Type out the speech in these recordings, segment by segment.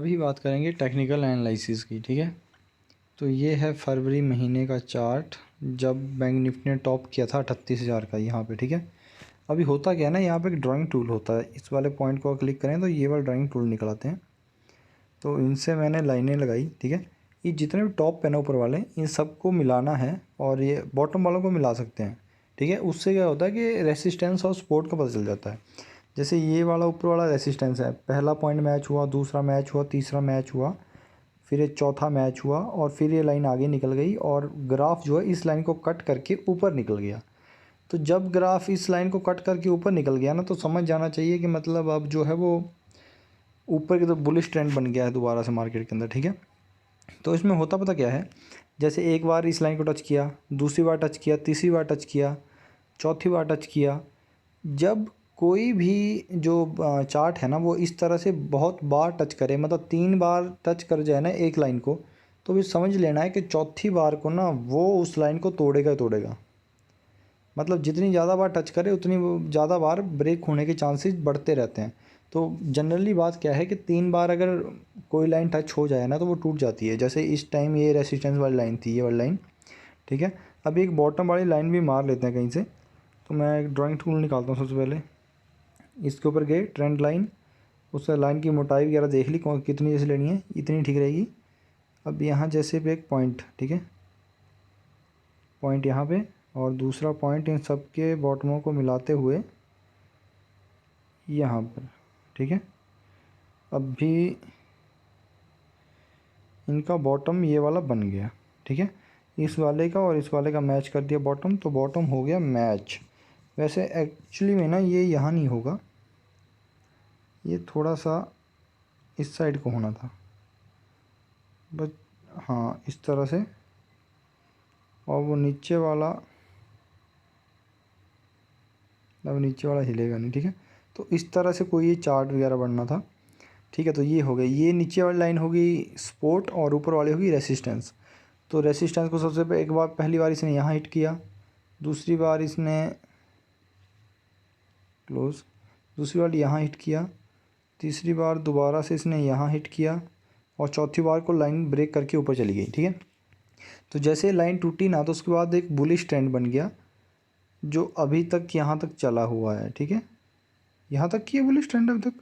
अभी बात करेंगे टेक्निकल एनालिसिस की। ठीक है, तो ये है फरवरी महीने का चार्ट जब बैंक निफ्टी ने टॉप किया था 38,000 का यहाँ पे। ठीक है, अभी होता क्या है ना, यहाँ पे एक ड्राइंग टूल होता है, इस वाले पॉइंट को क्लिक करें तो ये वाला ड्राइंग टूल निकल आते हैं। तो इनसे मैंने लाइनें लगाई। ठीक है, ये जितने भी टॉप पेन ऊपर वाले इन सबको मिलाना है और ये बॉटम वालों को मिला सकते हैं। ठीक है, उससे क्या होता है कि रेसिस्टेंस और सपोर्ट का पता चल जाता है। जैसे ये वाला ऊपर वाला रेसिस्टेंस है, पहला पॉइंट मैच हुआ, दूसरा मैच हुआ, तीसरा मैच हुआ, फिर ये चौथा मैच हुआ और फिर ये लाइन आगे निकल गई और ग्राफ जो है इस लाइन को कट करके ऊपर निकल गया। तो जब ग्राफ इस लाइन को कट करके ऊपर निकल गया ना, तो समझ जाना चाहिए कि मतलब अब जो है वो ऊपर की तो बुलिश ट्रेंड बन गया है दोबारा से मार्केट के अंदर। ठीक है, तो इसमें होता पता क्या है, जैसे एक बार इस लाइन को टच किया, दूसरी बार टच किया, तीसरी बार टच किया, चौथी बार टच किया, जब कोई भी जो चार्ट है ना वो इस तरह से बहुत बार टच करे, मतलब 3 बार टच कर जाए ना एक लाइन को, तो भी समझ लेना है कि चौथी बार को ना वो उस लाइन को तोड़ेगा ही तोड़ेगा। मतलब जितनी ज़्यादा बार टच करे उतनी ज़्यादा बार ब्रेक होने के चांसेस बढ़ते रहते हैं। तो जनरली बात क्या है कि 3 बार अगर कोई लाइन टच हो जाए ना तो वो टूट जाती है। जैसे इस टाइम ये रेसिस्टेंस वाली लाइन थी, ये वाली लाइन। ठीक है, अभी एक बॉटम वाली लाइन भी मार लेते हैं कहीं से। तो मैं एक ड्राइंग टूल निकालता हूँ सबसे पहले, इसके ऊपर गए ट्रेंड लाइन, उससे लाइन की मोटाई वगैरह देख ली कितनी जैसे लेनी है, इतनी ठीक रहेगी। अब यहाँ जैसे पे एक पॉइंट, ठीक है, पॉइंट यहाँ पे और दूसरा पॉइंट इन सब के बॉटमों को मिलाते हुए यहाँ पर। ठीक है, अब भी इनका बॉटम ये वाला बन गया। ठीक है, इस वाले का और इस वाले का मैच कर दिया बॉटम, तो बॉटम हो गया मैच। वैसे एक्चुअली में ना ये यहाँ नहीं होगा, ये थोड़ा सा इस साइड को होना था, बस हाँ इस तरह से, और वो नीचे वाला, अब नीचे वाला हिलेगा नहीं। ठीक है, तो इस तरह से कोई ये चार्ट वगैरह बनना था। ठीक है, तो ये हो गई, ये नीचे वाली लाइन होगी सपोर्ट और ऊपर वाली होगी रेसिस्टेंस। तो रेसिस्टेंस को सबसे पहले एक बार, पहली बार इसने यहाँ हिट किया, दूसरी बार इसने क्लोज, दूसरी बार यहाँ हिट किया, तीसरी बार दोबारा से इसने यहाँ हिट किया और चौथी बार को लाइन ब्रेक करके ऊपर चली गई। ठीक है, तो जैसे लाइन टूटी ना तो उसके बाद एक बुलिश ट्रेंड बन गया जो अभी तक यहाँ तक चला हुआ है। ठीक है, यहाँ तक की बुलिश ट्रेंड अभी तक,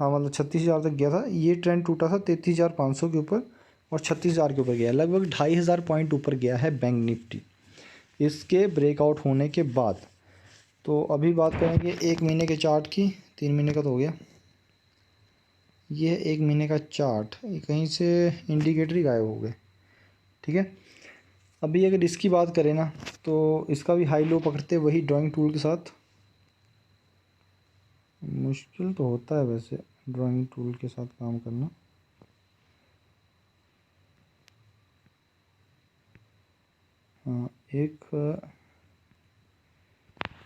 हाँ मतलब 36,000 तक गया था। ये ट्रेंड टूटा था 33,500 के ऊपर और 36,000 के ऊपर गया, लगभग 2,500 पॉइंट ऊपर गया है बैंक निफ्टी इसके ब्रेकआउट होने के बाद। तो अभी बात करेंगे 1 महीने के चार्ट की, 3 महीने का तो हो गया, ये 1 महीने का चार्ट, कहीं से इंडिकेटर ही गायब हो गए। ठीक है, अभी अगर इसकी बात करें ना तो इसका भी हाई लो पकड़ते वही ड्राइंग टूल के साथ, मुश्किल तो होता है वैसे ड्राइंग टूल के साथ काम करना। हाँ, एक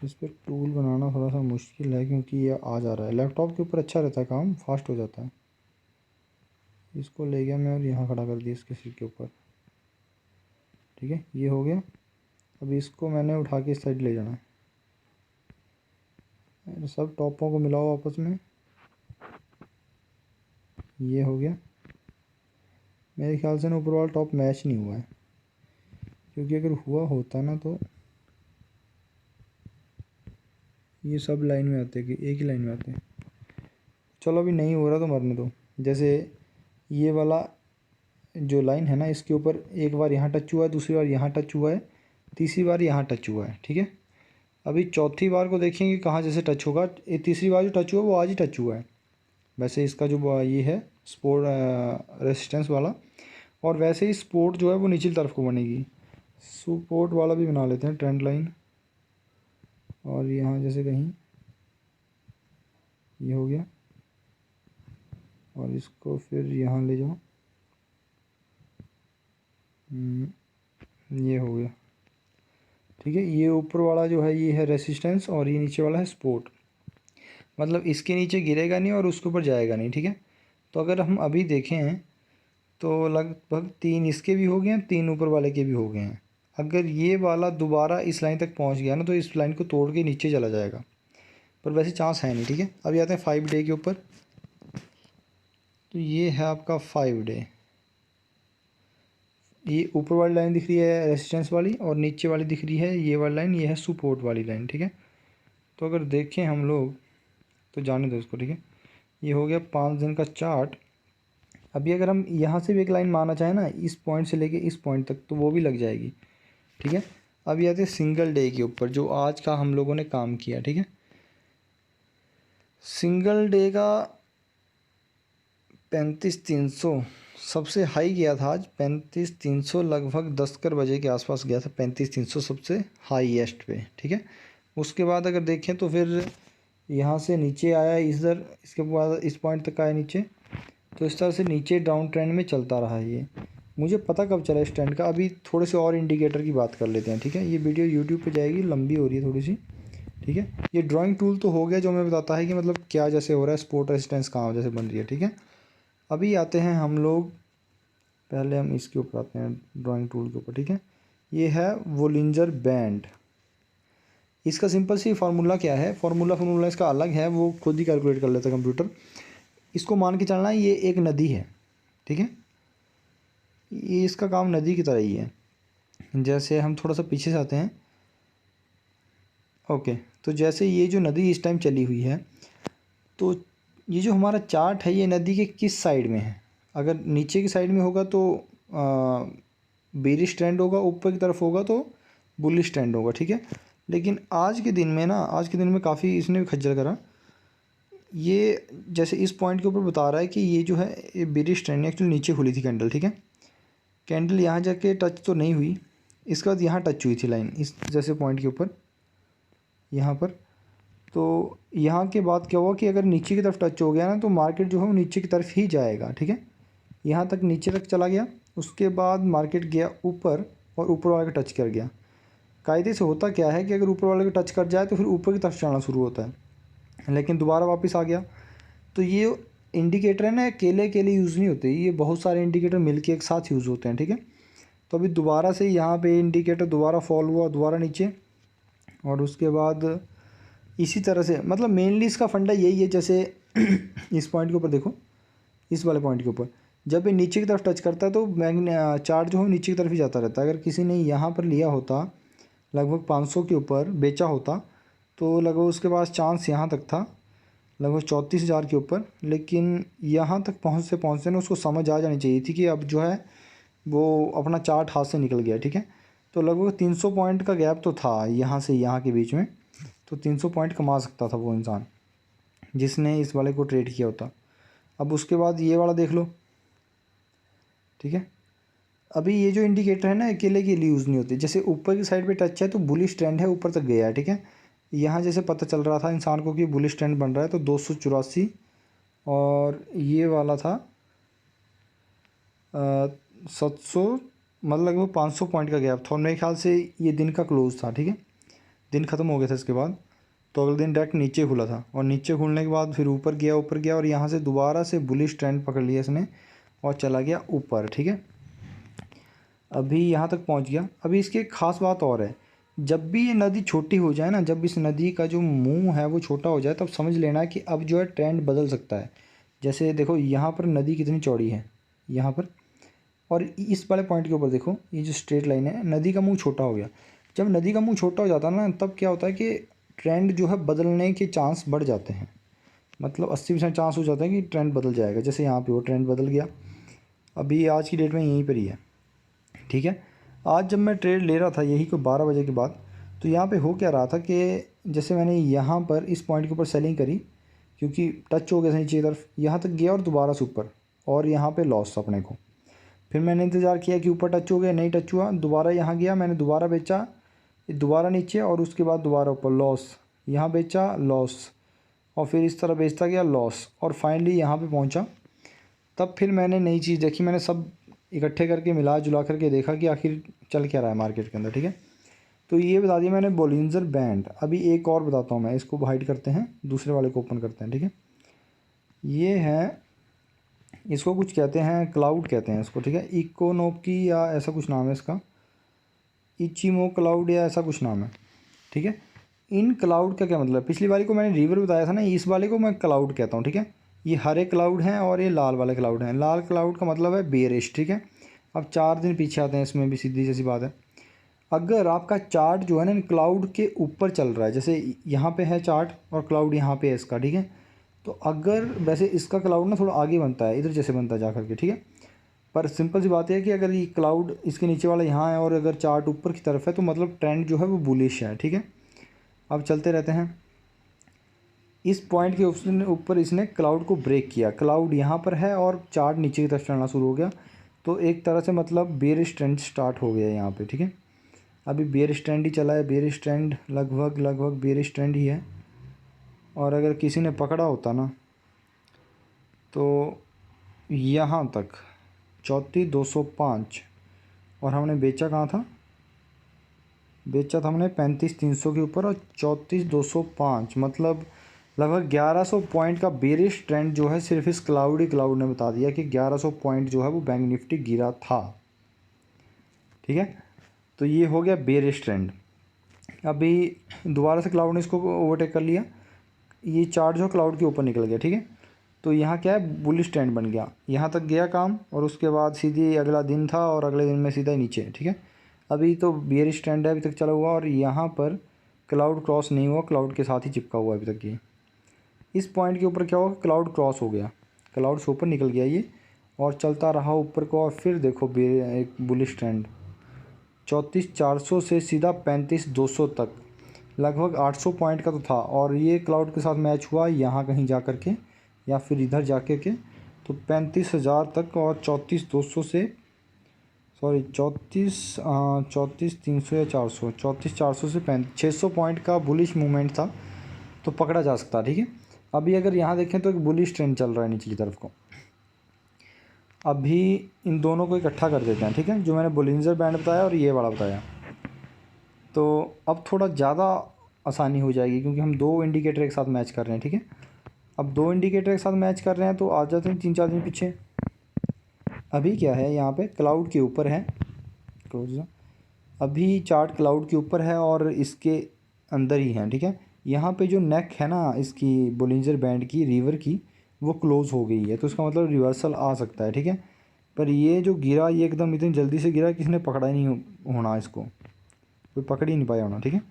इस पर टूल बनाना थोड़ा सा मुश्किल है क्योंकि ये आ जा रहा है, लैपटॉप के ऊपर अच्छा रहता है, काम फास्ट हो जाता है। इसको ले गया मैं और यहाँ खड़ा कर दिया इसके सिर के ऊपर। ठीक है, ये हो गया। अभी इसको मैंने उठा के इस साइड ले जाना है, सब टॉपों को मिलाओ आपस में, ये हो गया। मेरे ख्याल से ना ऊपर वाला टॉप मैच नहीं हुआ है, क्योंकि अगर हुआ होता ना तो ये सब लाइन में आते कि एक ही लाइन में आते। चलो अभी नहीं हो रहा तो मरने दो। जैसे ये वाला जो लाइन है ना इसके ऊपर एक बार यहाँ टच हुआ है, दूसरी बार यहाँ टच हुआ है, तीसरी बार यहाँ टच हुआ है। ठीक है, अभी चौथी बार को देखेंगे कहाँ जैसे टच होगा, ये तीसरी बार जो टच हुआ वो आज ही टच हुआ है। वैसे इसका जो ये है सपोर्ट रेसिस्टेंस वाला, और वैसे ही सपोर्ट जो है वो निचली तरफ को बनेगी। सपोर्ट वाला भी बना लेते हैं ट्रेंड लाइन, और यहाँ जैसे कहीं ये हो गया और इसको फिर यहाँ ले जाओ, ये हो गया। ठीक है, ये ऊपर वाला जो है ये है रेसिस्टेंस और ये नीचे वाला है सपोर्ट, मतलब इसके नीचे गिरेगा नहीं और उसके ऊपर जाएगा नहीं। ठीक है, तो अगर हम अभी देखें तो लगभग 3 इसके भी हो गए हैं, 3 ऊपर वाले के भी हो गए हैं। अगर ये वाला दोबारा इस लाइन तक पहुंच गया ना तो इस लाइन को तोड़ के नीचे चला जाएगा, पर वैसे चांस है नहीं। ठीक है, अभी आते हैं 5 डे के ऊपर। तो ये है आपका 5 डे। ये ऊपर वाली लाइन दिख रही है रेजिस्टेंस वाली, और नीचे वाली दिख रही है ये वाली लाइन, ये है सपोर्ट वाली लाइन, ठीक है। तो अगर देखें हम लोग, तो जाने दो इसको, ठीक है। ये हो गया 5 दिन का चार्ट। अभी अगर हम यहाँ से भी एक लाइन मारना चाहें ना, इस पॉइंट से लेके इस पॉइंट तक, तो वो भी लग जाएगी, ठीक है। अभी आते हैं सिंगल डे के ऊपर, जो आज का हम लोगों ने काम किया, ठीक है। सिंगल डे का 35,300 सबसे हाई गया था आज, 35,300 लगभग 10 बजे के आसपास गया था 35,300 सबसे हाईएस्ट पे, ठीक है। उसके बाद अगर देखें तो फिर यहाँ से नीचे आया इधर, इसके बाद इस पॉइंट तक आया नीचे। तो इस तरह से नीचे डाउन ट्रेंड में चलता रहा है ये। मुझे पता कब चला इस ट्रेंड का, अभी थोड़े से और इंडिकेटर की बात कर लेते हैं, ठीक है। ये वीडियो यूट्यूब पे जाएगी, लंबी हो रही है थोड़ी सी, ठीक है। ये ड्राइंग टूल तो हो गया जो हमें बताता है कि मतलब क्या जैसे हो रहा है, सपोर्ट रेजिस्टेंस कहाँ जैसे बन रही है, ठीक है। अभी आते हैं हम लोग, पहले हम इसके ऊपर आते हैं ड्राइंग टूल के ऊपर, ठीक है। ये है वोलिंजर बैंड। इसका सिंपल सी फार्मूला क्या है, फार्मूला इसका अलग है, वो खुद ही कैलकुलेट कर लेता है कंप्यूटर। इसको मान के चलना है ये एक नदी है, ठीक है। ये इसका काम नदी की तरह ही है। जैसे हम थोड़ा सा पीछे से आते हैं, ओके। तो जैसे ये जो नदी इस टाइम चली हुई है, तो ये जो हमारा चार्ट है ये नदी के किस साइड में है। अगर नीचे की साइड में होगा तो बेरिश ट्रेंड होगा, ऊपर की तरफ होगा तो बुलिश ट्रेंड होगा, ठीक है। लेकिन आज के दिन में ना, आज के दिन में काफ़ी इसने भी खज्जल करा। ये जैसे इस पॉइंट के ऊपर बता रहा है कि ये जो है ये बेरिश ट्रेंड एक्चुअली नीचे खुली थी कैंडल, ठीक है। कैंडल यहाँ जाके टच तो नहीं हुई, इसके बाद यहाँ टच हुई थी लाइन इस जैसे पॉइंट के ऊपर, यहाँ पर। तो यहाँ के बाद क्या हुआ कि अगर नीचे की तरफ टच हो गया ना, तो मार्केट जो है वो नीचे की तरफ ही जाएगा, ठीक है। यहाँ तक नीचे तक चला गया, उसके बाद मार्केट गया ऊपर और ऊपर वाले का टच कर गया। कायदे से होता क्या है कि अगर ऊपर वाले का टच कर जाए तो फिर ऊपर की तरफ चढ़ना शुरू होता है, लेकिन दोबारा वापस आ गया। तो ये इंडिकेटर है ना, अकेले अकेले यूज़ नहीं होते, ये बहुत सारे इंडिकेटर मिलके एक साथ यूज़ होते हैं, ठीक है। तो अभी दोबारा से यहाँ पे इंडिकेटर दोबारा फॉल हुआ, दोबारा नीचे, और उसके बाद इसी तरह से, मतलब मेनली इसका फंडा यही है। जैसे इस पॉइंट के ऊपर देखो, इस वाले पॉइंट के ऊपर जब ये नीचे की तरफ टच करता है तो चार्ट जो है नीचे की तरफ ही जाता रहता है। अगर किसी ने यहाँ पर लिया होता लगभग 500 के ऊपर बेचा होता, तो लगभग उसके पास चांस यहाँ तक था लगभग 34,000 के ऊपर। लेकिन यहाँ तक पहुँचते ना उसको समझ आ जानी चाहिए थी कि अब जो है वो अपना चार्ट हाथ से निकल गया, ठीक है। तो लगभग 300 पॉइंट का गैप तो था यहाँ से यहाँ के बीच में, तो 300 पॉइंट कमा सकता था वो इंसान जिसने इस वाले को ट्रेड किया होता। अब उसके बाद ये वाला देख लो, ठीक है। अभी ये जो इंडिकेटर है ना अकेले के लिए यूज़ नहीं होते। जैसे ऊपर की साइड पे टच है तो बुलिश ट्रेंड है, ऊपर तक गया है, ठीक है। यहाँ जैसे पता चल रहा था इंसान को कि बुलिश ट्रेंड बन रहा है, तो 284, और ये वाला था 700, मतलब लगभग 500 पॉइंट का गैप था, और मेरे ख्याल से ये दिन का क्लोज था, ठीक है। दिन ख़त्म हो गया था इसके बाद, तो अगले दिन डायरेक्ट नीचे खुला था, और नीचे खुलने के बाद फिर ऊपर गया, और यहाँ से दोबारा से बुलिश ट्रेंड पकड़ लिया इसने और चला गया ऊपर, ठीक है। अभी यहाँ तक पहुँच गया। अभी इसकी एक ख़ास बात और है, जब भी ये नदी छोटी हो जाए ना, जब इस नदी का जो मुंह है वो छोटा हो जाए, तब समझ लेना कि अब जो है ट्रेंड बदल सकता है। जैसे देखो यहाँ पर नदी कितनी चौड़ी है यहाँ पर, और इस वाले पॉइंट के ऊपर देखो ये जो स्ट्रेट लाइन है, नदी का मुंह छोटा हो गया। जब नदी का मुंह छोटा हो जाता है ना, तब क्या होता है कि ट्रेंड जो है बदलने के चांस बढ़ जाते हैं। मतलब 80% चांस हो जाता है कि ट्रेंड बदल जाएगा। जैसे यहाँ पे वो ट्रेंड बदल गया, अभी आज की डेट में यहीं पर ही है, ठीक है। आज जब मैं ट्रेड ले रहा था यही को 12 बजे के बाद, तो यहाँ पे हो क्या रहा था कि जैसे मैंने यहाँ पर इस पॉइंट के ऊपर सेलिंग करी, क्योंकि टच हो गया था नीचे की तरफ, यहाँ तक गया और दोबारा से ऊपर, और यहाँ पे लॉस अपने को। फिर मैंने इंतज़ार किया कि ऊपर टच हो गया, नहीं टच हुआ, दोबारा यहाँ गया, मैंने दोबारा बेचा, दोबारा नीचे, और उसके बाद दोबारा ऊपर लॉस, यहाँ बेचा लॉस, और फिर इस तरह बेचता गया लॉस, और फाइनली यहाँ पे पहुँचा। तब फिर मैंने नई चीज़ देखी, मैंने सब इकट्ठे करके मिला जुला करके देखा कि आखिर चल क्या रहा है मार्केट के अंदर, ठीक है। तो ये बता दिया मैंने बोलिंजर बैंड। अभी एक और बताता हूँ मैं, इसको हाइड करते हैं, दूसरे वाले को ओपन करते हैं, ठीक है। ये है, इसको कुछ कहते हैं, क्लाउड कहते हैं इसको, ठीक है। इकोनोकी या ऐसा कुछ नाम है इसका, इचिमो क्लाउड या ऐसा कुछ नाम है, ठीक है। इन क्लाउड का क्या मतलब है, पिछली वाली को मैंने रिवर बताया था ना, इस वाले को मैं क्लाउड कहता हूँ, ठीक है। ये हरे क्लाउड हैं और ये लाल वाले क्लाउड हैं। लाल क्लाउड का मतलब है बेरिश, ठीक है। अब 4 दिन पीछे आते हैं, इसमें भी सीधी जैसी बात है। अगर आपका चार्ट जो है ना क्लाउड के ऊपर चल रहा है, जैसे यहाँ पे है चार्ट और क्लाउड यहाँ पे है इसका, ठीक है। तो अगर वैसे इसका क्लाउड ना थोड़ा आगे बनता है, इधर जैसे बनता है जा करके, ठीक है। पर सिंपल सी बात है कि अगर ये क्लाउड इसके नीचे वाला यहाँ है और अगर चार्ट ऊपर की तरफ है तो मतलब ट्रेंड जो है वो बुलिश है, ठीक है। अब चलते रहते हैं। इस पॉइंट के ऊपर इसने क्लाउड को ब्रेक किया, क्लाउड यहाँ पर है और चार्ट नीचे की तरफ चलना शुरू हो गया। तो एक तरह से मतलब बेयरिश ट्रेंड स्टार्ट हो गया यहाँ पे, ठीक है। अभी बेयरिश ट्रेंड ही चला है, बेयरिश ट्रेंड लगभग बेयरिश ट्रेंड ही है। और अगर किसी ने पकड़ा होता ना तो यहाँ तक 34,205 और हमने बेचा कहाँ था, बेचा था हमने 35,300 के ऊपर और 34,205, मतलब लगभग 1100 पॉइंट का बेरिश ट्रेंड जो है सिर्फ इस क्लाउड ने बता दिया कि 1100 पॉइंट जो है वो बैंक निफ्टी गिरा था, ठीक है। तो ये हो गया बेरिश ट्रेंड। अभी दोबारा से क्लाउड ने इसको ओवरटेक कर लिया, ये चार्ट जो क्लाउड के ऊपर निकल गया, ठीक है। तो यहाँ क्या है, बुलिश ट्रेंड बन गया, यहाँ तक गया काम और उसके बाद सीधी अगला दिन था और अगले दिन में सीधा नीचे, ठीक है। अभी तो बेयरिश ट्रेंड है अभी तक चला हुआ और यहाँ पर क्लाउड क्रॉस नहीं हुआ, क्लाउड के साथ ही चिपका हुआ अभी तक ये। इस पॉइंट के ऊपर क्या हुआ, क्लाउड क्रॉस हो गया, क्लाउड से ऊपर निकल गया ये और चलता रहा ऊपर को। और फिर देखो एक बुलिश ट्रेंड 34,400 से सीधा 35,200 तक, लगभग 800 पॉइंट का तो था। और ये क्लाउड के साथ मैच हुआ यहाँ कहीं जा कर के या फिर इधर जा कर के, तो 35,000 तक और 34,200 से सॉरी 34,300 या 400, 34,400 से 600 पॉइंट का बुलिश मूवमेंट था, तो पकड़ा जा सकता है, ठीक है। अभी अगर यहाँ देखें तो एक बुलिश ट्रेंड चल रहा है नीचे की तरफ को। अभी इन दोनों को इकट्ठा कर देते हैं, ठीक है, जो मैंने बोलिंजर बैंड बताया और ये वाला बताया। तो अब थोड़ा ज़्यादा आसानी हो जाएगी क्योंकि हम 2 इंडिकेटर एक साथ मैच कर रहे हैं, ठीक है। अब 2 इंडिकेटर एक साथ मैच कर रहे हैं तो आ जाते हैं 3-4 दिन पीछे। अभी क्या है, यहाँ पे क्लाउड के ऊपर है, अभी चार्ट क्लाउड के ऊपर है और इसके अंदर ही है, ठीक है। यहाँ पे जो नेक है ना इसकी बोलिंजर बैंड की रिवर की, वो क्लोज़ हो गई है, तो इसका मतलब रिवर्सल आ सकता है, ठीक है। पर ये जो गिरा ये एकदम इतनी जल्दी से गिरा किसी ने पकड़ा ही नहीं होना, इसको कोई पकड़ ही नहीं पाया होना, ठीक है।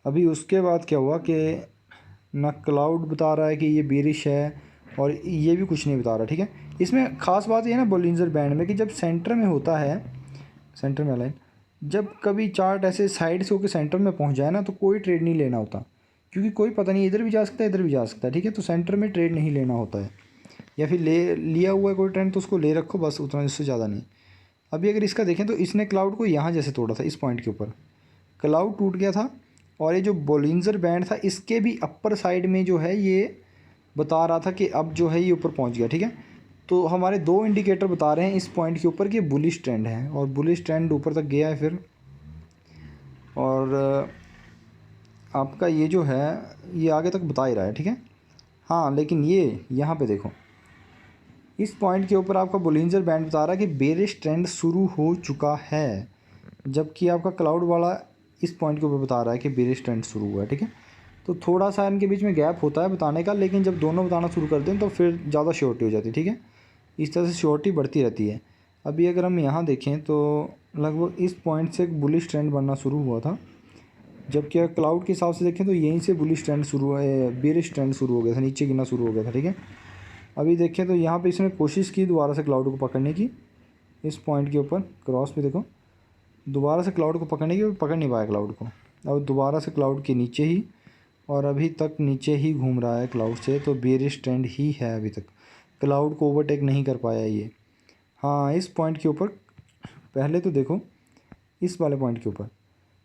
अभी उसके बाद क्या हुआ कि ना क्लाउड बता रहा है कि ये बेरिश है और ये भी कुछ नहीं बता रहा, ठीक है। इसमें ख़ास बात ये है ना बोलिंजर बैंड में कि जब सेंटर में होता है, सेंटर में लाइन, जब कभी चार्ट ऐसे साइड से होकर सेंटर में पहुंच जाए ना तो कोई ट्रेड नहीं लेना होता, क्योंकि कोई पता नहीं इधर भी जा सकता है इधर भी जा सकता है, ठीक है। तो सेंटर में ट्रेड नहीं लेना होता है, या फिर लिया हुआ है कोई ट्रेंड तो उसको ले रखो बस, उतना, इससे ज़्यादा नहीं। अभी अगर इसका देखें तो इसने क्लाउड को यहाँ जैसे तोड़ा था, इस पॉइंट के ऊपर क्लाउड टूट गया था और ये जो बोलिंजर बैंड था इसके भी अपर साइड में जो है ये बता रहा था कि अब जो है ये ऊपर पहुंच गया, ठीक है। तो हमारे 2 इंडिकेटर बता रहे हैं इस पॉइंट के ऊपर कि बुलिश ट्रेंड है और बुलिश ट्रेंड ऊपर तक गया है फिर। और आपका ये जो है ये आगे तक बता ही रहा है, ठीक है। हाँ लेकिन ये यहाँ पे देखो, इस पॉइंट के ऊपर आपका बोलिंजर बैंड बता रहा है कि बेरिश ट्रेंड शुरू हो चुका है, जबकि आपका क्लाउड वाला इस पॉइंट के ऊपर बता रहा है कि बेरिश ट्रेंड शुरू हुआ है, ठीक है। तो थोड़ा सा इनके बीच में गैप होता है बताने का, लेकिन जब दोनों बताना शुरू करते हैं तो फिर ज़्यादा श्योरिटी हो जाती है, ठीक है। इस तरह से श्योरिटी बढ़ती रहती है। अभी अगर हम यहाँ देखें तो लगभग इस पॉइंट से एक बुलिश ट्रेंड बनना शुरू हुआ था, जबकि अगर क्लाउड के हिसाब से देखें तो यहीं से बुलिश ट्रेंड शुरू हुआ है, बेरिश ट्रेंड शुरू हो गया था, नीचे गिरना शुरू हो गया था, ठीक है। अभी देखें तो यहाँ पे इसने कोशिश की दोबारा से क्लाउड को पकड़ने की, इस पॉइंट के ऊपर क्रॉस पे देखो, दोबारा से क्लाउड को पकड़ने की, पकड़ नहीं पाया क्लाउड को, अब दोबारा से क्लाउड के नीचे ही, और अभी तक नीचे ही घूम रहा है क्लाउड से, तो बेरिश ट्रेंड ही है अभी तक, क्लाउड को ओवरटेक नहीं कर पाया ये। हाँ इस पॉइंट के ऊपर पहले तो देखो, इस वाले पॉइंट के ऊपर,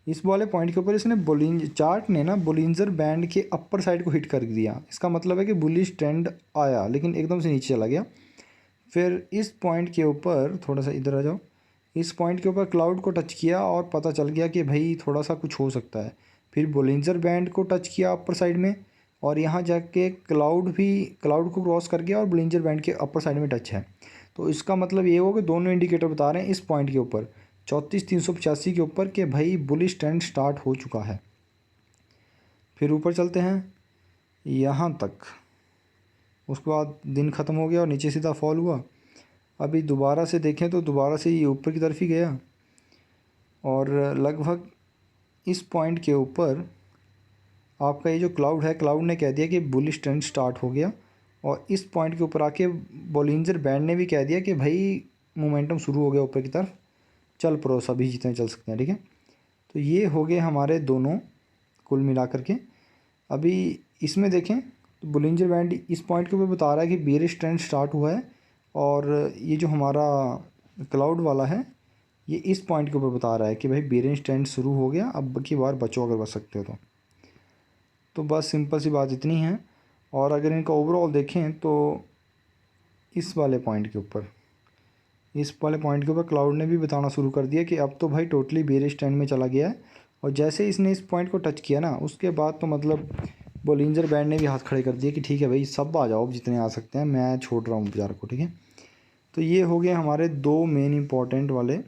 इस वाले पॉइंट के ऊपर इसने चार्ट ने ना बोलिंजर बैंड के अपर साइड को हिट कर दिया, इसका मतलब है कि बुलिश ट्रेंड आया लेकिन एकदम से नीचे चला गया। फिर इस पॉइंट के ऊपर थोड़ा सा इधर आ जाओ, इस पॉइंट के ऊपर क्लाउड को टच किया और पता चल गया कि भाई थोड़ा सा कुछ हो सकता है। फिर बोलिंजर बैंड को टच किया अपर साइड में और यहाँ जाके क्लाउड को क्रॉस कर गया और बोलिंजर बैंड के अपर साइड में टच है। तो इसका मतलब ये हो कि दोनों इंडिकेटर बता रहे हैं इस पॉइंट के ऊपर 34,385 के ऊपर कि भाई बुलिश ट्रेंड स्टार्ट हो चुका है। फिर ऊपर चलते हैं यहाँ तक, उसके बाद दिन ख़त्म हो गया और नीचे सीधा फॉल हुआ। अभी दोबारा से देखें तो दोबारा से ये ऊपर की तरफ ही गया और लगभग इस पॉइंट के ऊपर आपका ये जो क्लाउड है, क्लाउड ने कह दिया कि बुलिश ट्रेंड स्टार्ट हो गया। और इस पॉइंट के ऊपर आके बॉलिंजर बैंड ने भी कह दिया कि भाई मोमेंटम शुरू हो गया ऊपर की तरफ, चल पड़ो सभी जितने चल सकते हैं, ठीक है। तो ये हो गए हमारे दोनों कुल मिलाकर के। अभी इसमें देखें तो बॉलिंजर बैंड इस पॉइंट के ऊपर बता रहा है कि बेयरिश ट्रेंड स्टार्ट हुआ है, और ये जो हमारा क्लाउड वाला है ये इस पॉइंट के ऊपर बता रहा है कि भाई बेयरिश ट्रेंड शुरू हो गया, अब की बार बचो अगर बच सकते हो तो बस सिंपल सी बात इतनी है। और अगर इनका ओवरऑल देखें तो इस वाले पॉइंट के ऊपर क्लाउड ने भी बताना शुरू कर दिया कि अब तो भाई टोटली बेयरिश ट्रेंड में चला गया है। और जैसे इसने इस पॉइंट को टच किया ना, उसके बाद तो मतलब बॉलिंजर बैंड ने भी हाथ खड़े कर दिए कि ठीक है भाई सब आ जाओ, जितने आ सकते हैं, मैं छोड़ रहा हूँ बाजार को, ठीक है। तो ये हो गए हमारे दो मेन इंपॉर्टेंट वाले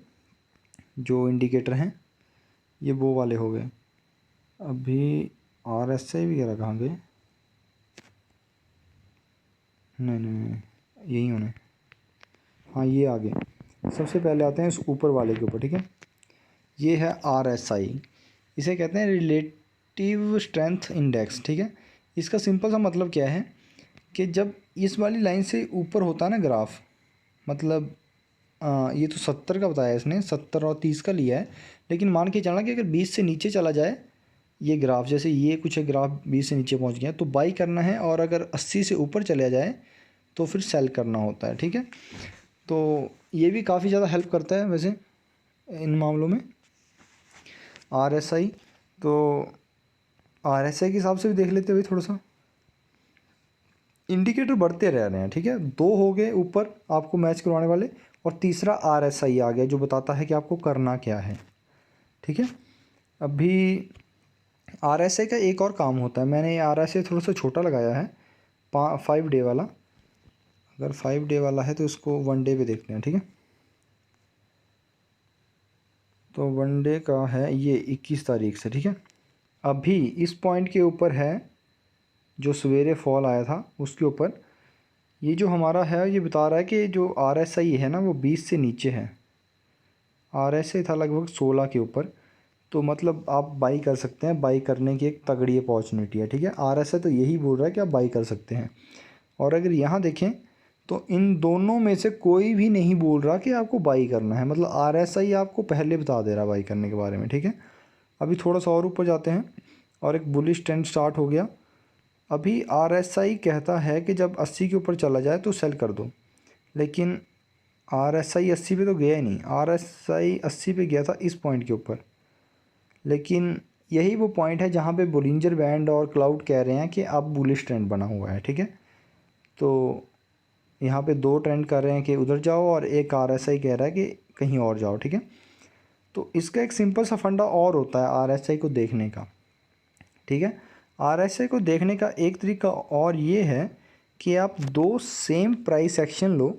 जो इंडिकेटर हैं, ये वो वाले हो गए। अभी RSI वगैरह कहाँ गए? नहीं, यही होने, हाँ ये आ गए। सबसे पहले आते हैं इस ऊपर वाले के ऊपर, ठीक है। ये है RSI, इसे कहते हैं रिलेटिव स्ट्रेंथ इंडेक्स, ठीक है। इसका सिंपल सा मतलब क्या है कि जब इस वाली लाइन से ऊपर होता है ना ग्राफ, मतलब ये तो 70 का बताया इसने, 70 और 30 का लिया है, लेकिन मान के चलना कि अगर 20 से नीचे चला जाए ये ग्राफ, जैसे ये कुछ है ग्राफ 20 से नीचे पहुंच गया तो बाई करना है, और अगर 80 से ऊपर चला जाए तो फिर सेल करना होता है, ठीक है। तो ये भी काफ़ी ज़्यादा हेल्प करता है वैसे इन मामलों में RSI। तो RSI के हिसाब से भी देख लेते हुए थोड़ा सा इंडिकेटर बढ़ते रह रहे हैं, ठीक है। दो हो गए ऊपर आपको मैच करवाने वाले, और तीसरा RSI आ गया जो बताता है कि आपको करना क्या है, ठीक है। अभी RSI का एक और काम होता है, मैंने ये RSI थोड़ा सा छोटा लगाया है, 5 डे वाला। अगर 5 डे वाला है तो इसको 1 डे पे देखते हैं, ठीक है। तो 1 डे का है ये 21 तारीख से, ठीक है। अभी इस पॉइंट के ऊपर है जो सवेरे फॉल आया था उसके ऊपर, ये जो हमारा है ये बता रहा है कि जो RSI है ना वो 20 से नीचे है। RSI था लगभग 16 के ऊपर, तो मतलब आप बाई कर सकते हैं, बाई करने की एक तगड़ी अपॉर्चुनिटी है, ठीक है। RSI तो यही बोल रहा है कि आप बाई कर सकते हैं। और अगर यहाँ देखें तो इन दोनों में से कोई भी नहीं बोल रहा कि आपको बाई करना है, मतलब RSI आपको पहले बता दे रहा बाई करने के बारे में, ठीक है। अभी थोड़ा सा और ऊपर जाते हैं और एक बुलिश ट्रेंड स्टार्ट हो गया। अभी RSI कहता है कि जब 80 के ऊपर चला जाए तो सेल कर दो, लेकिन RSI 80 पे तो गया ही नहीं। RSI 80 पे गया था इस पॉइंट के ऊपर, लेकिन यही वो पॉइंट है जहाँ पे बोलिंजर बैंड और क्लाउड कह रहे हैं कि अब बुलिश ट्रेंड बना हुआ है, ठीक है। तो यहाँ पे दो ट्रेंड कर रहे हैं कि उधर जाओ, और एक RSI कह रहा है कि कहीं और जाओ, ठीक है। तो इसका एक सिंपल सा फंडा और होता है RSI को देखने का, ठीक है। RSI को देखने का एक तरीका और ये है कि आप दो सेम प्राइस एक्शन लो,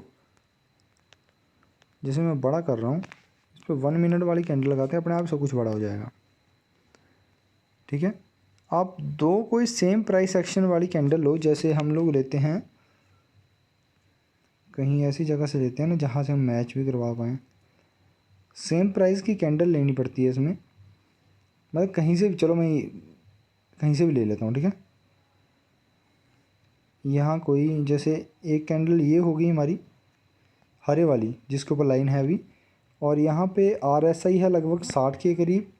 जैसे मैं बड़ा कर रहा हूँ, इस पर 1 मिनट वाली कैंडल लगाते हैं, अपने आप सब कुछ बड़ा हो जाएगा, ठीक है। आप दो कोई सेम प्राइस एक्शन वाली कैंडल लो, जैसे हम लोग लेते हैं कहीं ऐसी जगह से लेते हैं ना जहाँ से हम मैच भी करवा पाएँ। सेम प्राइस की कैंडल लेनी पड़ती है इसमें, मतलब कहीं से भी, चलो मैं कहीं से भी ले लेता हूँ, ठीक है। यहाँ कोई जैसे एक कैंडल ये होगी हमारी हरे वाली जिसके ऊपर लाइन है अभी, और यहाँ पे RSI है लगभग 60 के करीब,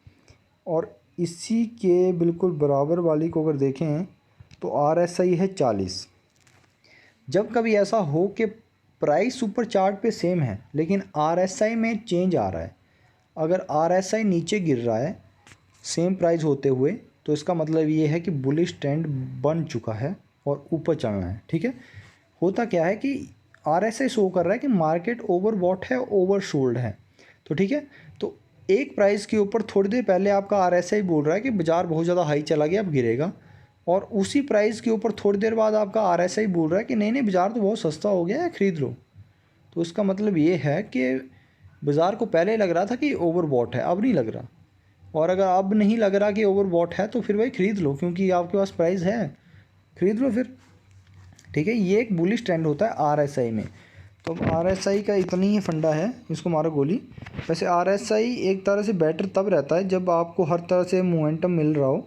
और इसी के बिल्कुल बराबर वाली को अगर देखें तो RSI है 40। जब कभी ऐसा हो कि प्राइस ऊपर चार्ट पे सेम है लेकिन RSI में चेंज आ रहा है, अगर RSI नीचे गिर रहा है सेम प्राइस होते हुए, तो इसका मतलब ये है कि बुलिश ट्रेंड बन चुका है और ऊपर चलना है, ठीक है। होता क्या है कि RSI शो कर रहा है कि मार्केट ओवरबॉट है, ओवर सोल्ड है, तो ठीक है। तो एक प्राइस के ऊपर थोड़ी देर पहले आपका RSI बोल रहा है कि बाज़ार बहुत ज़्यादा हाई चला गया अब गिरेगा, और उसी प्राइस के ऊपर थोड़ी देर बाद आपका RSI बोल रहा है कि नहीं नहीं बाज़ार तो बहुत सस्ता हो गया है, ख़रीद लो। तो इसका मतलब ये है कि बाज़ार को पहले लग रहा था कि ओवरबॉट है, अब नहीं लग रहा, और अगर अब नहीं लग रहा कि ओवरबॉट है तो फिर भाई ख़रीद लो, क्योंकि आपके पास प्राइस है, ख़रीद लो फिर। ठीक है। ये एक बुलिश ट्रेंड होता है आरएसआई में। तो आरएसआई का इतना ही फंडा है, इसको मारो गोली। वैसे आरएसआई एक तरह से बेटर तब रहता है जब आपको हर तरह से मोमेंटम मिल रहा हो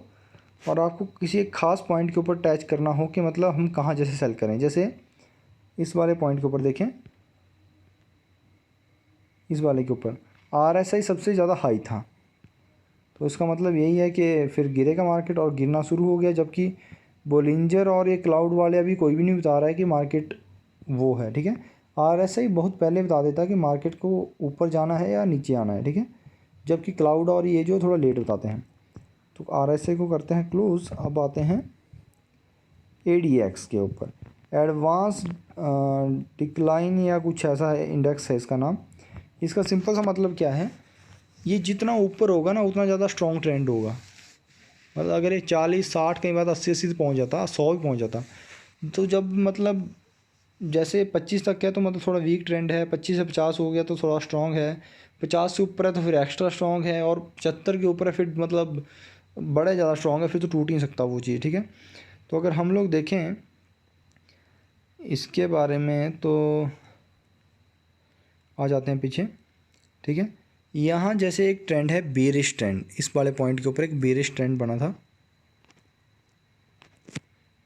और आपको किसी एक ख़ास पॉइंट के ऊपर टच करना हो कि मतलब हम कहाँ जैसे सेल करें। जैसे इस वाले पॉइंट के ऊपर देखें, इस वाले के ऊपर आरएसआई सबसे ज़्यादा हाई था, तो इसका मतलब यही है कि फिर गिरेगा मार्केट, और गिरना शुरू हो गया। जबकि बोलिंजर और ये क्लाउड वाले अभी कोई भी नहीं बता रहा है कि मार्केट वो है, ठीक है। आरएसआई बहुत पहले बता देता है कि मार्केट को ऊपर जाना है या नीचे आना है, ठीक है। जबकि क्लाउड और ये जो थोड़ा लेट बताते हैं। तो आरएसआई को करते हैं क्लोज। अब आते हैं एडीएक्स के ऊपर, एडवांस डिक्लाइन या कुछ ऐसा है, इंडेक्स है इसका नाम। इसका सिंपल सा मतलब क्या है, ये जितना ऊपर होगा ना उतना ज़्यादा स्ट्रॉन्ग ट्रेंड होगा। मतलब अगर ये 40-60 कई बार 80-80 से पहुँच जाता, 100 भी पहुँच जाता, तो जब मतलब जैसे 25 तक है तो मतलब थोड़ा वीक ट्रेंड है, 25 से 50 हो गया तो थोड़ा स्ट्रॉन्ग है, 50 से ऊपर है तो फिर एक्स्ट्रा स्ट्रॉन्ग है, और 75 के ऊपर है फिर मतलब बड़ा ज़्यादा स्ट्रॉन्ग है, फिर तो टूट ही नहीं सकता वो चीज़, ठीक है। तो अगर हम लोग देखें इसके बारे में तो आ जाते हैं पीछे, ठीक है। यहाँ जैसे एक ट्रेंड है बेरिश ट्रेंड, इस वाले पॉइंट के ऊपर एक बेरिश ट्रेंड बना था,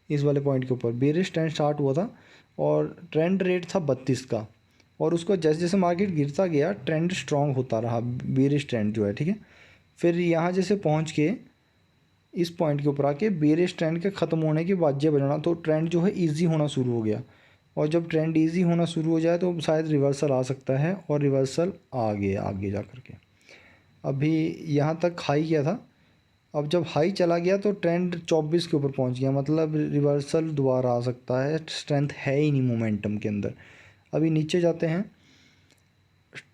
इस वाले पॉइंट के ऊपर बेरिश ट्रेंड स्टार्ट हुआ था और ट्रेंड रेट था 32 का, और उसको जैसे जैसे मार्केट गिरता गया ट्रेंड स्ट्रॉन्ग होता रहा, बेरिश ट्रेंड जो है, ठीक है। फिर यहाँ जैसे पहुँच के इस पॉइंट के ऊपर आके बेरिश ट्रेंड के ख़त्म होने के बाद जे बजाना, तो ट्रेंड जो है ईजी होना शुरू हो गया, और जब ट्रेंड ईजी होना शुरू हो जाए तो शायद रिवर्सल आ सकता है, और रिवर्सल आ गया आगे जा कर के। अभी यहाँ तक हाई किया था, अब जब हाई चला गया तो ट्रेंड 24 के ऊपर पहुँच गया, मतलब रिवर्सल दोबारा आ सकता है, स्ट्रेंथ है ही नहीं मोमेंटम के अंदर। अभी नीचे जाते हैं,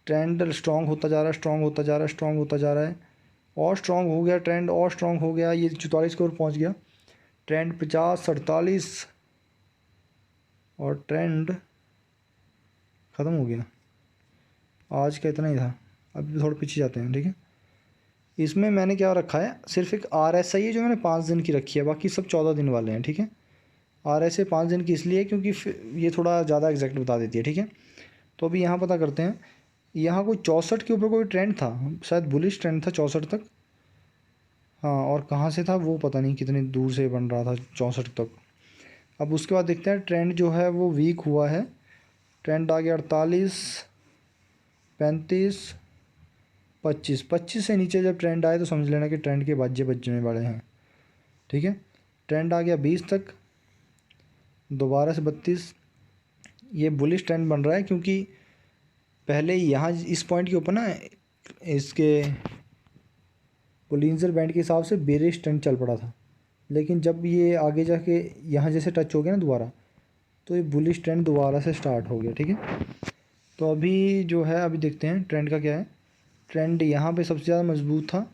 ट्रेंड स्ट्रॉन्ग होता जा रहा है, स्ट्रॉन्ग होता जा रहा है, स्ट्रॉन्ग होता जा रहा है, और स्ट्रॉन्ग हो गया ट्रेंड, और स्ट्रॉन्ग हो गया, ये 44 के ऊपर पहुँच गया ट्रेंड, 50, 48, और ट्रेंड ख़त्म हो गया। आज का इतना ही था। अभी थोड़ा पीछे जाते हैं, ठीक है। इसमें मैंने क्या रखा है, सिर्फ एक आरएसआई है जो मैंने 5 दिन की रखी है, बाकी सब 14 दिन वाले हैं, ठीक है। आरएसआई 5 दिन की इसलिए क्योंकि ये थोड़ा ज़्यादा एग्जैक्ट बता देती है, ठीक है। तो अभी यहाँ पता करते हैं, यहाँ कोई 64 के ऊपर कोई ट्रेंड था, शायद बुलिश ट्रेंड था 64 तक, हाँ, और कहाँ से था वो पता नहीं, कितनी दूर से बन रहा था 64 तक। अब उसके बाद देखते हैं ट्रेंड जो है वो वीक हुआ है, ट्रेंड आ गया 48, 35, 25, 25 से नीचे जब ट्रेंड आए तो समझ लेना कि ट्रेंड के बाजे बजने वाले हैं, ठीक है। ट्रेंड आ गया 20 तक, दोबारा से 32, ये बुलिश ट्रेंड बन रहा है क्योंकि पहले यहाँ इस पॉइंट के ऊपर ना इसके बोलिंजर बैंड के हिसाब से बेरिश ट्रेंड चल पड़ा था, लेकिन जब ये आगे जाके यहाँ जैसे टच हो गया ना दोबारा, तो ये बुलिश ट्रेंड दोबारा से स्टार्ट हो गया, ठीक है। तो अभी जो है, अभी देखते हैं ट्रेंड का क्या है। ट्रेंड यहाँ पे सबसे ज़्यादा मजबूत था,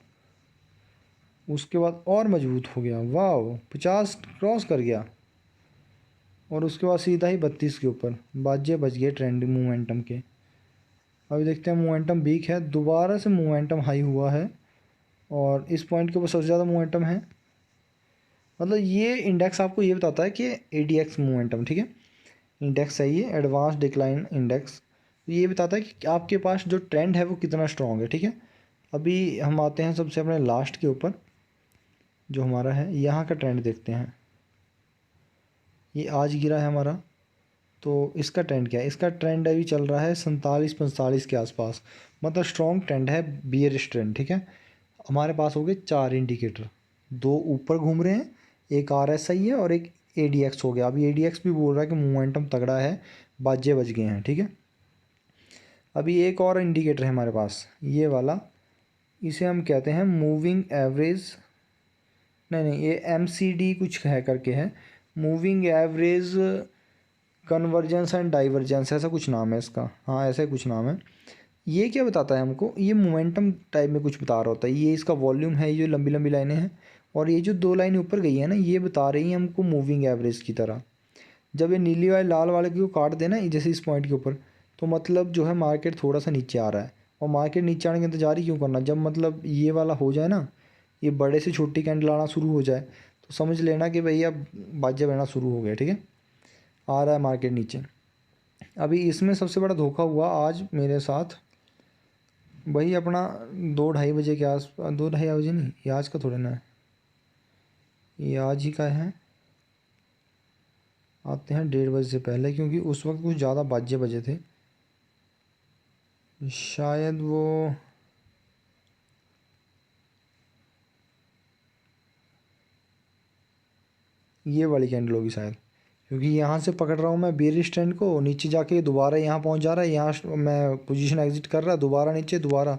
उसके बाद और मजबूत हो गया, वाह, 50 क्रॉस कर गया, और उसके बाद सीधा ही 32 के ऊपर बाजे बज गए ट्रेंड मोमेंटम के। अभी देखते हैं मोमेंटम वीक है, दोबारा से मोमेंटम हाई हुआ है, और इस पॉइंट के ऊपर सबसे ज़्यादा मोमेंटम है। मतलब ये इंडेक्स आपको ये बताता है कि एडीएक्स मोमेंटम, ठीक है, इंडेक्स है ये, एडवांस डिक्लाइन इंडेक्स। ये बताता है कि आपके पास जो ट्रेंड है वो कितना स्ट्रॉन्ग है, ठीक है। अभी हम आते हैं सबसे अपने लास्ट के ऊपर, जो हमारा है यहाँ का ट्रेंड देखते हैं। ये आज गिरा है हमारा, तो इसका ट्रेंड क्या है, इसका ट्रेंड अभी चल रहा है 47-45 के आसपास, मतलब स्ट्रॉन्ग ट्रेंड है, बियरिश ट्रेंड, ठीक है। हमारे पास हो गए 4 इंडिकेटर, 2 ऊपर घूम रहे हैं, एक आरएसआई है और एक एडीएक्स हो गया। अभी एडीएक्स भी बोल रहा है कि मोमेंटम तगड़ा है, बाजे बज गए हैं, ठीक है। अभी एक और इंडिकेटर है हमारे पास, ये वाला, इसे हम कहते हैं मूविंग एवरेज, नहीं, ये एमसीडी कुछ है करके है, moving average convergence and divergence, ऐसा कुछ नाम है इसका, हाँ ऐसा कुछ नाम है। ये क्या बताता है हमको, ये मोमेंटम टाइप में कुछ बता रहा होता है। ये इसका वॉल्यूम है, ये जो लंबी लंबी लाइनें हैं, और ये जो 2 लाइनें ऊपर गई है ना, ये बता रही हैं हमको मूविंग एवरेज की तरह। जब ये नीली वाले लाल वाले को काट देना जैसे इस पॉइंट के ऊपर, तो मतलब जो है मार्केट थोड़ा सा नीचे आ रहा है, और मार्केट नीचे आने का इंतजार ही क्यों करना, जब मतलब ये वाला हो जाए ना, ये बड़े से छोटी कैंडल आना शुरू हो जाए, तो समझ लेना कि भैया बाजे बहना शुरू हो गया, ठीक है। आ रहा है मार्केट नीचे। अभी इसमें सबसे बड़ा धोखा हुआ आज मेरे साथ, वही अपना 2-2:30 बजे के आस 2-2:30 बजे नहीं, ये आज का थोड़ा ना है, ये आज ही का है। आते हैं 1:30 बजे से पहले, क्योंकि उस वक्त कुछ ज़्यादा बाजे बजे थे शायद। वो ये वाली कैंडल होगी शायद, क्योंकि यहाँ से पकड़ रहा हूँ मैं बेरिश ट्रेंड को, नीचे जाके दोबारा यहाँ पहुँच जा रहा है, यहाँ मैं पोजीशन एग्जिट कर रहा, दोबारा नीचे, दोबारा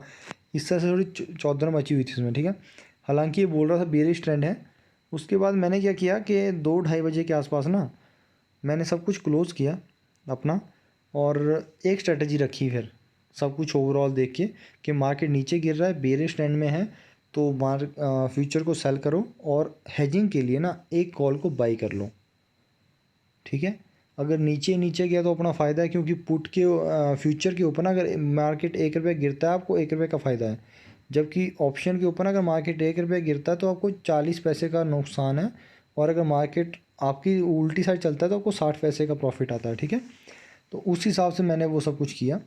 इस तरह से थोड़ी चौधर मची हुई थी इसमें, ठीक है। हालांकि ये बोल रहा था बेरिश ट्रेंड है। उसके बाद मैंने क्या किया कि 2-2:30 बजे के आसपास ना मैंने सब कुछ क्लोज़ किया अपना, और एक स्ट्रेटजी रखी फिर सब कुछ ओवरऑल देख के कि मार्केट नीचे गिर रहा है, बेरिश ट्रेंड में है, तो फ्यूचर को सेल करो और हेजिंग के लिए ना एक कॉल को बाई कर लो, ठीक है। अगर नीचे नीचे गया तो अपना फ़ायदा है, क्योंकि पुट के फ्यूचर के ऊपर ना अगर मार्केट 1 रुपये गिरता है आपको 1 रुपये का फ़ायदा है, जबकि ऑप्शन के ऊपर अगर मार्केट 1 रुपये गिरता है तो आपको 40 पैसे का नुकसान है, और अगर मार्केट आपकी उल्टी साइड चलता है तो आपको 60 पैसे का प्रॉफिट आता है, ठीक है। तो उस हिसाब से मैंने वो सब कुछ किया।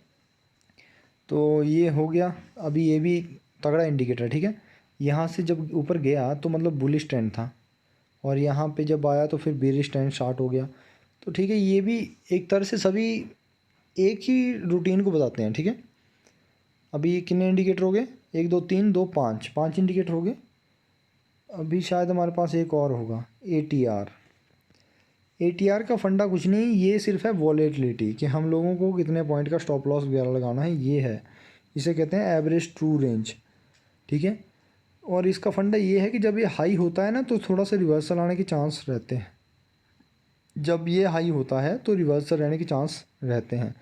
तो ये हो गया। अभी ये भी तगड़ा इंडिकेटर है, ठीक है। यहाँ से जब ऊपर गया तो मतलब बुलिश ट्रेंड था, और यहाँ पे जब आया तो फिर बेरिश ट्रेंड स्टार्ट हो गया। तो ठीक है, ये भी एक तरह से सभी एक ही रूटीन को बताते हैं, ठीक है। अभी कितने इंडिकेटर हो गए? 1 2 3 2 5, 5 इंडिकेटर हो गए। अभी शायद हमारे पास एक और होगा, ATR का फंडा कुछ नहीं, ये सिर्फ है वॉलेटिलिटी, कि हम लोगों को कितने पॉइंट का स्टॉप लॉस वगैरह लगाना है, ये है। इसे कहते हैं एवरेज ट्रू रेंज, ठीक है। और इसका फंडा ये है कि जब ये हाई होता है ना तो थोड़ा सा रिवर्सल आने के चांस रहते हैं। जब ये हाई होता है तो रिवर्सल रहने के चांस रहते हैं।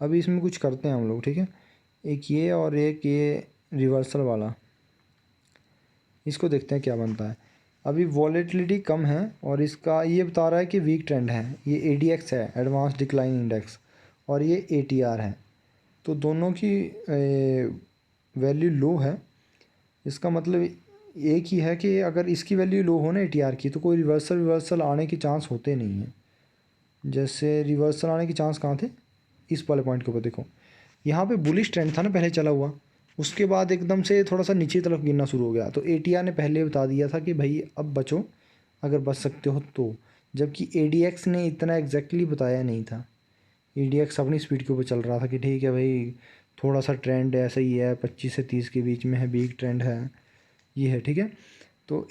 अभी इसमें कुछ करते हैं हम लोग, ठीक है। एक ये और एक ये रिवर्सल वाला, इसको देखते हैं क्या बनता है। अभी वॉलेटिलिटी कम है और इसका ये बता रहा है कि वीक ट्रेंड है। ये ADX है, एडवांस डिक्लाइन इंडेक्स, और ये ATR है। तो दोनों की वैल्यू लो है। इसका मतलब एक ही है कि अगर इसकी वैल्यू लो हो ना ATR की, तो कोई रिवर्सल आने के चांस होते नहीं हैं। जैसे रिवर्सल आने के चांस कहाँ थे, इस वाले पॉइंट के ऊपर देखो, यहाँ पे बुलिश ट्रेंड था ना पहले चला हुआ, उसके बाद एकदम से थोड़ा सा नीचे तरफ गिरना शुरू हो गया। तो ATR ने पहले बता दिया था कि भाई अब बचो, अगर बच सकते हो तो, जबकि ADX ने इतना एग्जैक्टली बताया नहीं था। ADX अपनी स्पीड के ऊपर चल रहा था कि ठीक है भाई, थोड़ा सा ट्रेंड ऐसा ही है, 25 से 30 के बीच में है, वीक ट्रेंड है, ये है, ठीक है। तो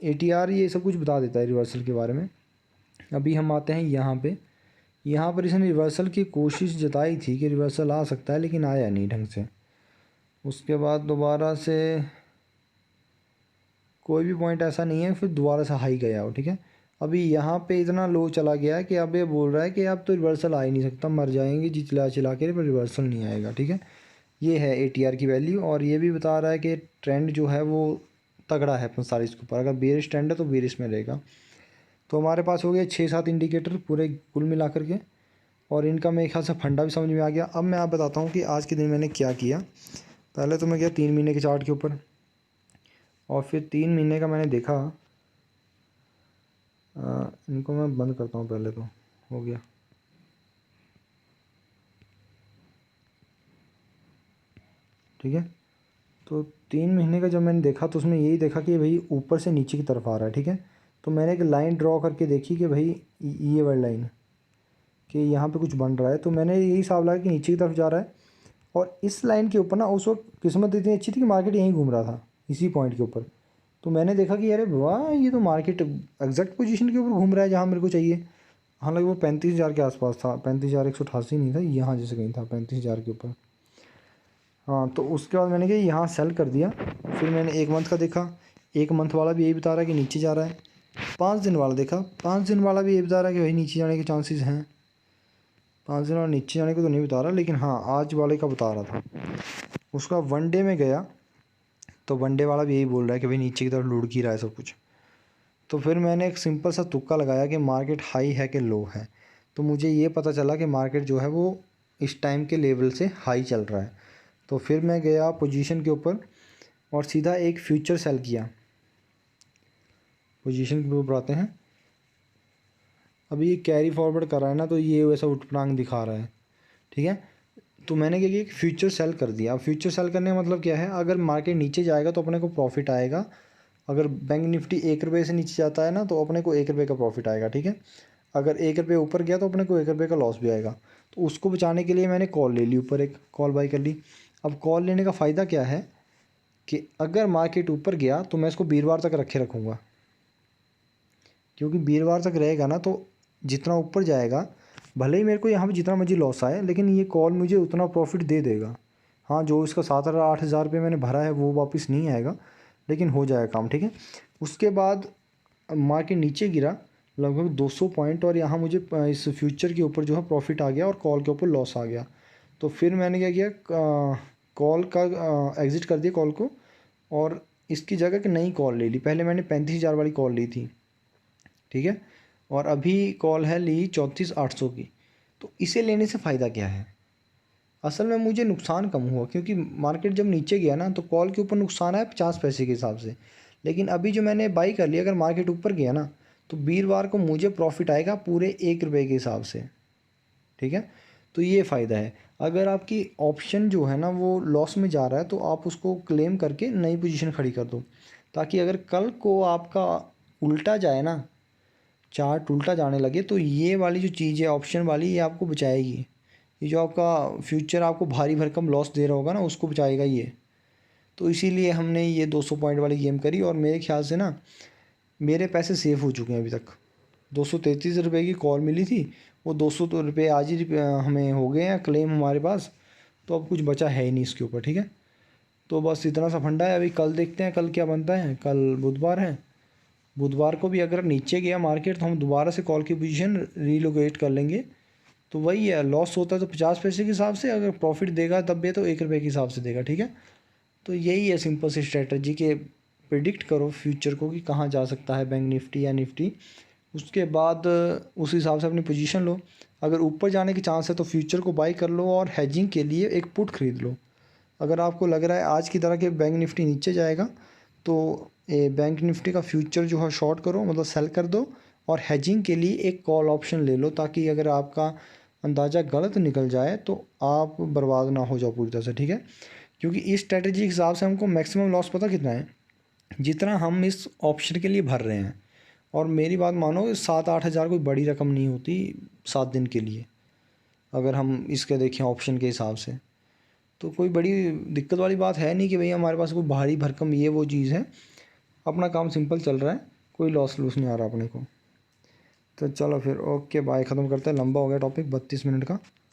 ATR ये सब कुछ बता देता है रिवर्सल के बारे में। अभी हम आते हैं यहाँ पर इसने रिवर्सल की कोशिश जताई थी कि रिवर्सल आ सकता है, लेकिन आया नहीं ढंग से। उसके बाद दोबारा से कोई भी पॉइंट ऐसा नहीं है, फिर दोबारा से हाई गया हो, ठीक है। अभी यहाँ पे इतना लो चला गया है कि अब ये बोल रहा है कि अब तो रिवर्सल आ ही नहीं सकता, मर जाएंगे जी चिल्ला चिल्ला के, पर रिवर्सल नहीं आएगा, ठीक है। ये है ATR की वैल्यू, और ये भी बता रहा है कि ट्रेंड जो है वो तगड़ा है 45 के ऊपर, अगर बेरिश ट्रेंड है तो बेरिश में रहेगा। तो हमारे पास हो गए 6-7 इंडिकेटर पूरे कुल मिला करके, और इनका मेरे ख्याल से फंडा भी समझ में आ गया। अब मैं आप बताता हूँ कि आज के दिन मैंने क्या किया। पहले तो मैं गया 3 महीने के चार्ट के ऊपर, और फिर 3 महीने का मैंने देखा। इनको मैं बंद करता हूँ पहले, तो हो गया। ठीक है, तो 3 महीने का जब मैंने देखा तो उसमें यही देखा कि भाई ऊपर से नीचे की तरफ आ रहा है, ठीक है। तो मैंने एक लाइन ड्रॉ करके देखी कि भाई ये वाली लाइन, कि यहाँ पे कुछ बन रहा है, तो मैंने यही हिसाब लगा कि नीचे की तरफ जा रहा है। और इस लाइन के ऊपर ना उस वक्त किस्मत इतनी अच्छी थी कि मार्केट यहीं घूम रहा था, इसी पॉइंट के ऊपर। तो मैंने देखा कि अरे वाह, ये तो मार्केट एग्जैक्ट पोजीशन के ऊपर घूम रहा है जहाँ मेरे को चाहिए। हालांकि वो 35,000 के आसपास था, 35,188 नहीं था, यहाँ जैसे कहीं था 35,000 के ऊपर। हाँ, तो उसके बाद मैंने क्या यहाँ सेल कर दिया। फिर मैंने 1 मंथ का देखा, 1 मंथ वाला भी यही बता रहा है कि नीचे जा रहा है। 5 दिन वाला देखा, 5 दिन वाला भी यही बता रहा है कि भाई नीचे जाने के चांसेस हैं। 5 दिन वाला नीचे जाने को तो नहीं बता रहा, लेकिन हाँ आज वाले का बता रहा था। उसका 1 डे में गया तो 1 डे वाला भी यही बोल रहा है कि भाई नीचे की तरफ लुढ़क ही रहा है सब कुछ। तो फिर मैंने एक सिंपल सा तुक्का लगाया कि मार्केट हाई है कि लो है। तो मुझे ये पता चला कि मार्केट जो है वो इस टाइम के लेवल से हाई चल रहा है। तो फिर मैं गया पोजीशन के ऊपर और सीधा एक फ्यूचर सेल किया। पोजीशन के ऊपर आते हैं, अभी ये कैरी फॉरवर्ड कर रहा है ना, तो ये वैसा उठपटांग दिखा रहा है, ठीक है। तो मैंने क्या किया कि फ्यूचर सेल कर दिया। अब फ्यूचर सेल करने का मतलब क्या है, अगर मार्केट नीचे जाएगा तो अपने को प्रॉफिट आएगा। अगर बैंक निफ्टी 1 रुपये से नीचे जाता है ना, तो अपने को 1 रुपये का प्रॉफिट आएगा, ठीक है। अगर 1 रुपये ऊपर गया तो अपने को 1 रुपये का लॉस भी आएगा। तो उसको बचाने के लिए मैंने कॉल ले ली, ऊपर एक कॉल बाई कर ली। अब कॉल लेने का फ़ायदा क्या है कि अगर मार्केट ऊपर गया तो मैं इसको वीरवार तक रखे रखूँगा, क्योंकि वीरवार तक रहेगा ना, तो जितना ऊपर जाएगा, भले ही मेरे को यहाँ पे जितना मर्जी लॉस आए, लेकिन ये कॉल मुझे उतना प्रॉफिट दे देगा। हाँ, जो इसका 7-8 हज़ार रुपये मैंने भरा है वो वापस नहीं आएगा, लेकिन हो जाएगा काम, ठीक है। उसके बाद मार्केट नीचे गिरा लगभग 200 पॉइंट, और यहाँ मुझे इस फ्यूचर के ऊपर जो है प्रॉफिट आ गया और कॉल के ऊपर लॉस आ गया। तो फिर मैंने क्या किया, कॉल का एग्ज़िट कर दिया कॉल को, और इसकी जगह की नई कॉल ले ली। पहले मैंने 35,000 वाली कॉल ली थी, ठीक है, और अभी कॉल है ली 34,800 की। तो इसे लेने से फ़ायदा क्या है, असल में मुझे नुकसान कम हुआ, क्योंकि मार्केट जब नीचे गया ना, तो कॉल के ऊपर नुकसान आया 50 पैसे के हिसाब से। लेकिन अभी जो मैंने बाई कर लिया, अगर मार्केट ऊपर गया ना, तो वीरवार को मुझे प्रॉफिट आएगा पूरे 1 रुपये के हिसाब से, ठीक है। तो ये फ़ायदा है। अगर आपकी ऑप्शन जो है ना वो लॉस में जा रहा है, तो आप उसको क्लेम करके नई पोजीशन खड़ी कर दो, ताकि अगर कल को आपका उल्टा जाए ना, चार्ट उल्टा जाने लगे, तो ये वाली जो चीज़ है ऑप्शन वाली, ये आपको बचाएगी। ये जो आपका फ्यूचर आपको भारी भरकम लॉस दे रहा होगा ना, उसको बचाएगा ये। तो इसीलिए हमने ये 200 पॉइंट वाली गेम करी, और मेरे ख्याल से ना मेरे पैसे सेफ़ हो चुके हैं अभी तक। 233 रुपये की कॉल मिली थी, वो 200 तो रुपये आज ही हमें हो गए हैं क्लेम हमारे पास। तो अब कुछ बचा है ही नहीं इसके ऊपर, ठीक है। तो बस इतना सा फंडा है। अभी कल देखते हैं कल क्या बनता है। कल बुधवार है, बुधवार को भी अगर नीचे गया मार्केट, तो हम दोबारा से कॉल की पोजीशन रीलोकेट कर लेंगे। तो वही है, लॉस होता है तो 50 पैसे के हिसाब से, अगर प्रॉफिट देगा तब भी तो 1 रुपये के हिसाब से देगा, ठीक है। तो यही है सिंपल सी स्ट्रेटजी के प्रिडिक्ट करो फ्यूचर को कि कहाँ जा सकता है बैंक निफ्टी या निफ्टी। उसके बाद उस हिसाब से अपनी पोजीशन लो। अगर ऊपर जाने की चांस है तो फ्यूचर को बाई कर लो, और हेजिंग के लिए एक पुट खरीद लो। अगर आपको लग रहा है आज की तरह के बैंक निफ्टी नीचे जाएगा, तो बैंक निफ्टी का फ्यूचर जो है शॉर्ट करो, मतलब सेल कर दो, और हेजिंग के लिए एक कॉल ऑप्शन ले लो, ताकि अगर आपका अंदाज़ा गलत निकल जाए तो आप बर्बाद ना हो जाओ पूरी तरह से, ठीक है। क्योंकि इस स्ट्रेटजी के हिसाब से हमको मैक्सिमम लॉस पता कितना है, जितना हम इस ऑप्शन के लिए भर रहे हैं। और मेरी बात मानो, 7-8 हज़ार कोई बड़ी रकम नहीं होती 7 दिन के लिए, अगर हम इसके देखें ऑप्शन के हिसाब से। तो कोई बड़ी दिक्कत वाली बात है नहीं कि भैया हमारे पास कोई भारी भरकम ये वो चीज़ है। अपना काम सिंपल चल रहा है, कोई लॉस लूस नहीं आ रहा अपने को। तो चलो फिर, ओके बाय, ख़त्म करते हैं, लंबा हो गया टॉपिक 32 मिनट का।